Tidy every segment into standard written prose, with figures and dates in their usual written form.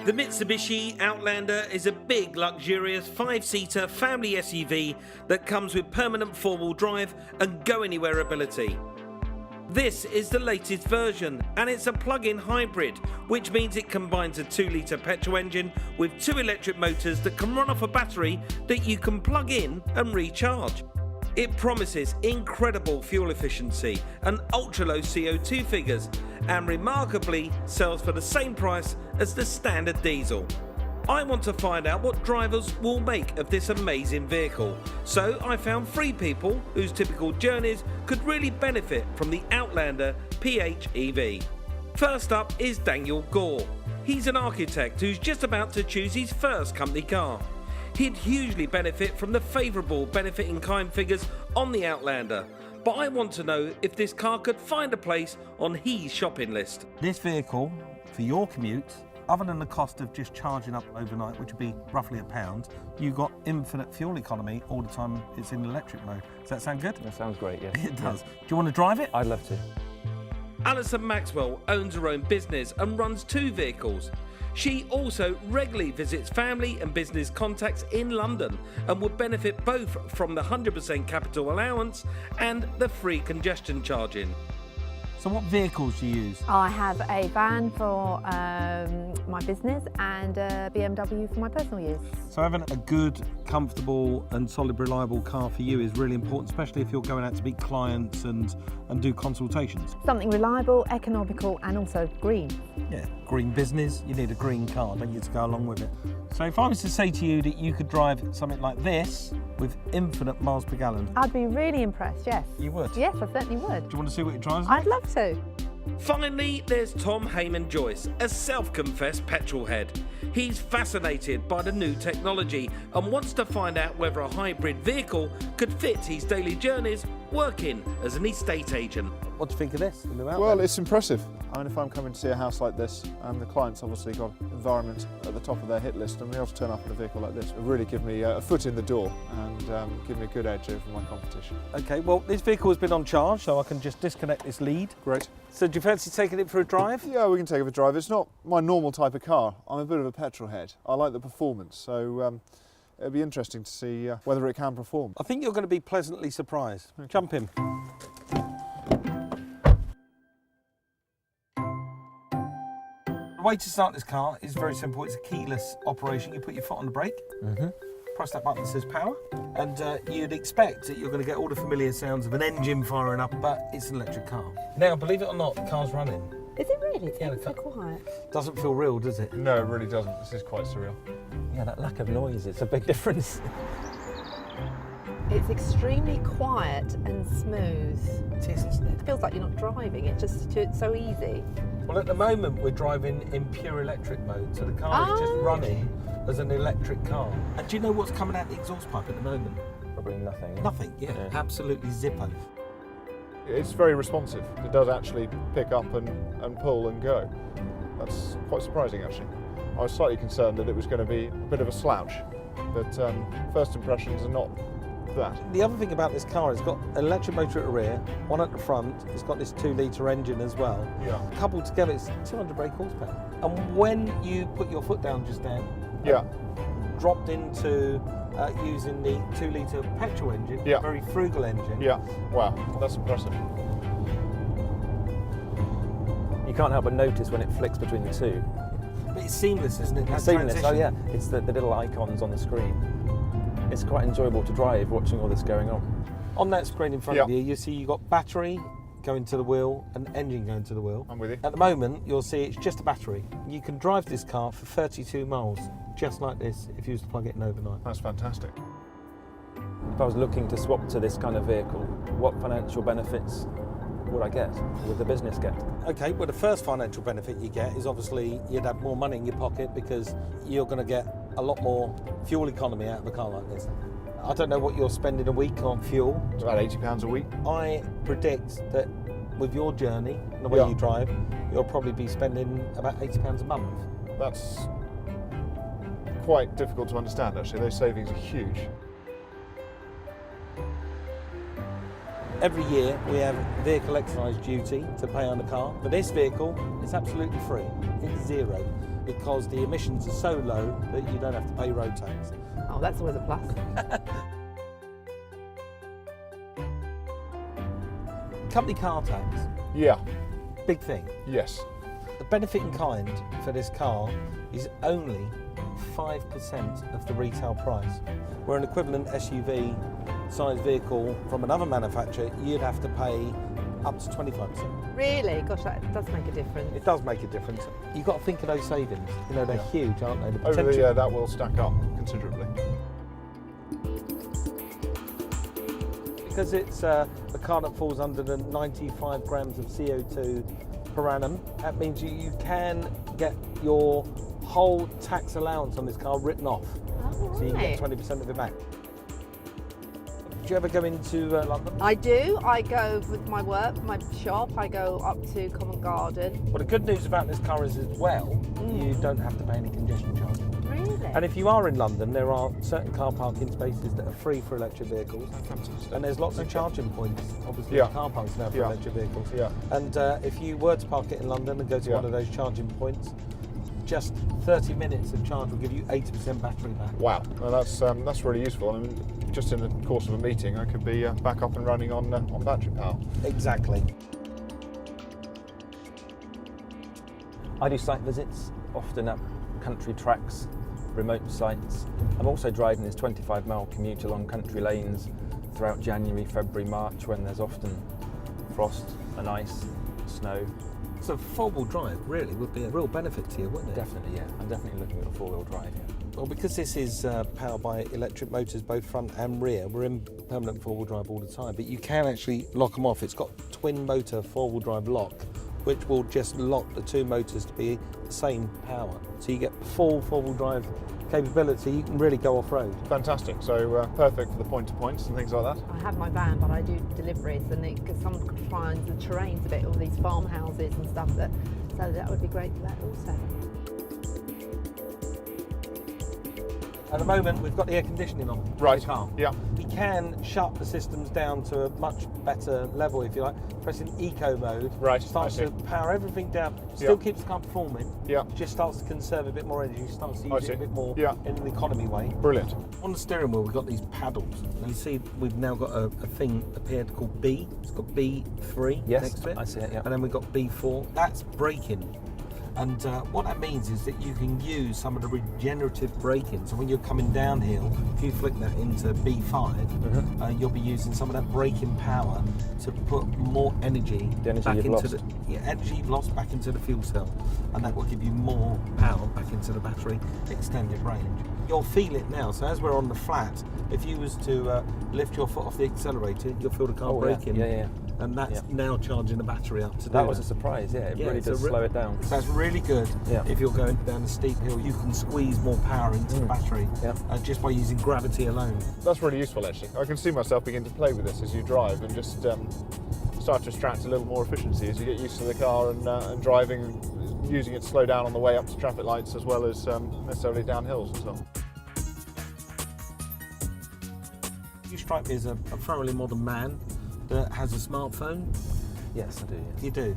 The Mitsubishi Outlander is a big, luxurious 5-seater family SUV that comes with permanent 4-wheel drive and go-anywhere ability. This is the latest version, and it's a plug-in hybrid, which means it combines a 2-litre petrol engine with 2 electric motors that can run off a battery that you can plug in and recharge. It promises incredible fuel efficiency and ultra-low CO2 figures, and remarkably sells for the same price as the standard diesel. I want to find out what drivers will make of this amazing vehicle, so I found 3 people whose typical journeys could really benefit from the Outlander PHEV. First up is Daniel Gore. He's an architect who's just about to choose his first company car. He'd hugely benefit from the favourable benefit in kind figures on the Outlander, but I want to know if this car could find a place on his shopping list. This vehicle, for your commute, other than the cost of just charging up overnight, which would be roughly £1, you've got infinite fuel economy all the time it's in electric mode. Does that sound good? That sounds great, yes. It does. Do you want to drive it? I'd love to. Alison Maxwell owns her own business and runs 2 vehicles. She also regularly visits family and business contacts in London and would benefit both from the 100% capital allowance and the free congestion charging. So what vehicles do you use? I have a van for my business and a BMW for my personal use. So having a good, comfortable and solid, reliable car for you is really important, especially if you're going out to meet clients and do consultations. Something reliable, economical and also green. Yeah, green business, you need a green car, don't you, to go along with it. So if I was to say to you that you could drive something like this with infinite miles per gallon. I'd be really impressed, yes. You would? Yes, I certainly would. Do you want to see what it drives like? I'd love to. Finally, there's Tom Heyman-Joyce, a self-confessed petrol head. He's fascinated by the new technology and wants to find out whether a hybrid vehicle could fit his daily journeys working as an estate agent. What do you think of this? Well, it's impressive. I mean, if I'm coming to see a house like this, and the client's obviously got environment at the top of their hit list, and we also turn up in a vehicle like this, it really give me a foot in the door and give me a good edge over my competition. Okay, well, this vehicle has been on charge, so I can just disconnect this lead. Great. So do you fancy taking it for a drive? Yeah, we can take it for a drive. It's not my normal type of car. I'm a bit of a petrol head. I like the performance, so it'll be interesting to see whether it can perform. I think you're going to be pleasantly surprised. Okay. Jump in. The way to start this car is very simple. It's a keyless operation. You put your foot on the brake, press that button that says power, and you'd expect that you're going to get all the familiar sounds of an engine firing up, but it's an electric car. Now, believe it or not, the car's running. Is it really? Yeah, It's so quiet. Doesn't feel real, does it? No, it really doesn't. This is quite surreal. Yeah, that lack of noise, it's a big difference. It's extremely quiet and smooth. It is, isn't it? It feels like you're not driving, it's just so easy. Well, at the moment, we're driving in pure electric mode, so the car is just running as an electric car. And do you know what's coming out the exhaust pipe at the moment? Probably nothing. Yeah. Nothing, yeah. Absolutely zippo. It's very responsive. It does actually pick up and pull and go. That's quite surprising, actually. I was slightly concerned that it was going to be a bit of a slouch, but first impressions are not that. The other thing about this car, it's got an electric motor at the rear, one at the front, it's got this 2-litre engine as well. Yeah. Coupled together, it's 200 brake horsepower. And when you put your foot down just then, Yeah. dropped into using the 2-litre petrol engine, Yeah. very frugal engine. Yeah. Wow, that's impressive. You can't help but notice when it flicks between the two. But it's seamless, isn't it? That It's seamless, oh transition. yeah. It's the little icons on the screen. It's quite enjoyable to drive, watching all this going on. On that screen in front Yeah. of you, you see you've got battery going to the wheel and engine going to the wheel. I'm with you. At the moment, you'll see it's just a battery. You can drive this car for 32 miles, just like this, if you was to plug it in overnight. That's fantastic. If I was looking to swap to this kind of vehicle, what financial benefits would I get? Would the business get? Okay, well the first financial benefit you get is obviously you'd have more money in your pocket because you're going to get a lot more fuel economy out of a car like this. I don't know what you're spending a week on fuel. It's about £80 a week. I predict that with your journey and the way you drive, you'll probably be spending about £80 a month. That's quite difficult to understand, actually. Those savings are huge. Every year we have vehicle excise duty to pay on the car. For this vehicle, it's absolutely free. It's zero. because the emissions are so low that you don't have to pay road tax. Oh, that's always a plus. Company car tax, Yeah, big thing. yes. The benefit in kind for this car is only 5% of the retail price, where an equivalent SUV size vehicle from another manufacturer, you'd have to pay up to 25%. Really? Gosh, that does make a difference. It does make a difference. You've got to think of those savings. You know, they're huge, aren't they? The Over the potential- year, that will stack up considerably. Because it's a car that falls under the 95 grams of CO2 per annum, that means you can get your whole tax allowance on this car written off. Oh, So you can get right. 20% of it back. Do you ever go into London? I do. I go with my work, my shop. I go up to Covent Garden. Well, the good news about this car is as well, you don't have to pay any congestion charge. Really? And if you are in London, there are certain car parking spaces that are free for electric vehicles. Fantastic. And there's lots of charging points, obviously, Yeah. car parks now for Yeah. electric vehicles. Yeah. And if you were to park it in London and go to Yeah. one of those charging points, just 30 minutes of charge will give you 80% battery back. Wow, well, that's really useful. I mean, just in the course of a meeting, I could be back up and running on battery power. Exactly. I do site visits, often at country tracks, remote sites. I'm also driving this 25-mile commute along country lanes throughout January, February, March, when there's often frost and ice, snow. So four-wheel drive really would be a real benefit to you, wouldn't it? Definitely, yeah. I'm definitely looking at a four-wheel drive, yeah. Well, because this is powered by electric motors, both front and rear, we're in permanent four-wheel drive all the time, but you can actually lock them off. It's got twin motor four-wheel drive lock, which will just lock the two motors to be the same power. So you get full four-wheel drive capability. You can really go off-road. Fantastic. So perfect for the point-to-points and things like that. I have my van, but I do deliveries, and because someone finds the terrain's a bit, all these farmhouses and stuff, so that would be great for that also. At the moment, we've got the air conditioning on Right. the car. Yeah. We can shut the systems down to a much better level, if you like. Pressing eco mode Right, starts I to see. power everything down. Still Yeah. keeps the car performing. Yeah. Just starts to conserve a bit more energy. Starts to I use see. it a bit more Yeah. in an economy way. Brilliant. On the steering wheel, we've got these paddles. You see, we've now got a thing appeared called B. It's got B3 Yes, next to it. I see it, yeah. And then we've got B4. That's braking. And what that means is that you can use some of the regenerative braking. So when you're coming downhill, if you flick that into B5, you'll be using some of that braking power to put more energy, The energy back you've into lost. the energy you've lost back into the fuel cell, and that will give you more power back into the battery, extended range. You'll feel it now. So as we're on the flat, if you was to lift your foot off the accelerator, you'll feel the car Oh, yeah. braking. Yeah. And that's now charging the battery up to That do was a surprise, yeah. It Yeah, really it's a does re- slow it down. So that's really good. Yeah. If you're going down a steep hill, you can squeeze more power into the battery Yeah. just by using gravity alone. That's really useful, actually. I can see myself begin to play with this as you drive and just start to extract a little more efficiency as you get used to the car and driving, and using it to slow down on the way up to traffic lights as well as necessarily down hills as well. You strike me as a thoroughly modern man that has a smartphone. Yes, I do, yes. You do.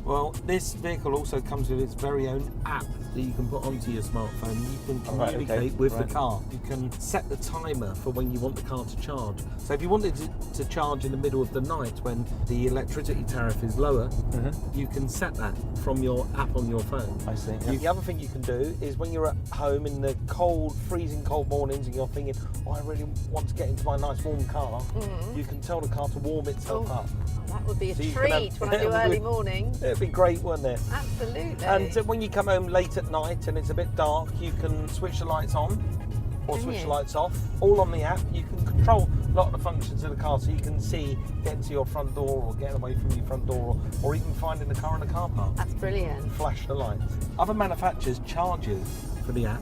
Well, this vehicle also comes with its very own app that you can put onto your smartphone. You can Oh, right, okay. communicate with Right. the car. You can set the timer for when you want the car to charge. So if you wanted to charge in the middle of the night when the electricity tariff is lower, you can set that from your app on your phone. I see, yeah. The other thing you can do is when you're at home in the cold, freezing cold mornings and you're thinking, oh, I really want to get into my nice warm car, you can tell the car to warm itself up. That would be a So you can have- treat when I do early morning. It'd be great, wouldn't it? Absolutely. And when you come home late at night and it's a bit dark, you can switch the lights on or Can switch you? the lights off. All on the app. You can control a lot of the functions of the car, so you can see getting to your front door or getting away from your front door, or even finding the car in a car park. That's brilliant. Flash the lights. Other manufacturers charge you for the app,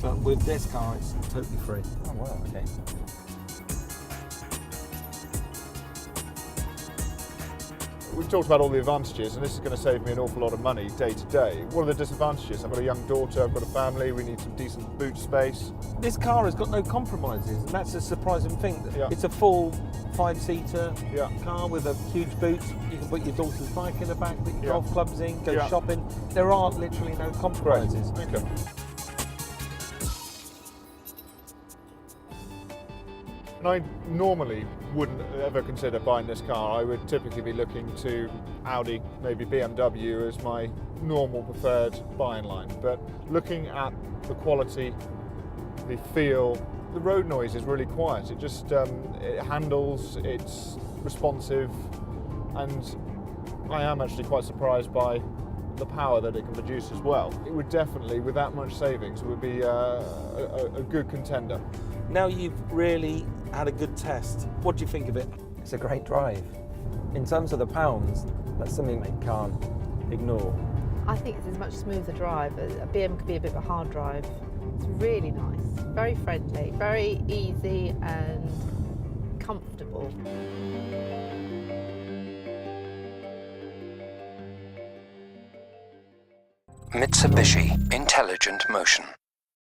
but with this car, it's totally free. Oh, wow, okay. We've talked about all the advantages, and this is going to save me an awful lot of money day to day. What are the disadvantages? I've got a young daughter, I've got a family, we need some decent boot space. This car has got no compromises, and that's a surprising thing. Yeah. It's a full 5-seater Yeah. car with a huge boot. You can put your daughter's bike in the back, put your Yeah. golf clubs in, go Yeah. shopping. There are literally no compromises. Okay. And I normally wouldn't ever consider buying this car. I would typically be looking to Audi, maybe BMW as my normal preferred buying line. But looking at the quality, the feel, the road noise is really quiet. It just it handles, it's responsive, and I am actually quite surprised by the power that it can produce as well. It would definitely, with that much savings, it would be a good contender. Now you've really had a good test. What do you think of it? It's a great drive. In terms of the pounds, that's something they can't ignore. I think it's a much smoother drive. A BM could be a bit of a hard drive. It's really nice, very friendly, very easy and comfortable. Mitsubishi Intelligent Motion.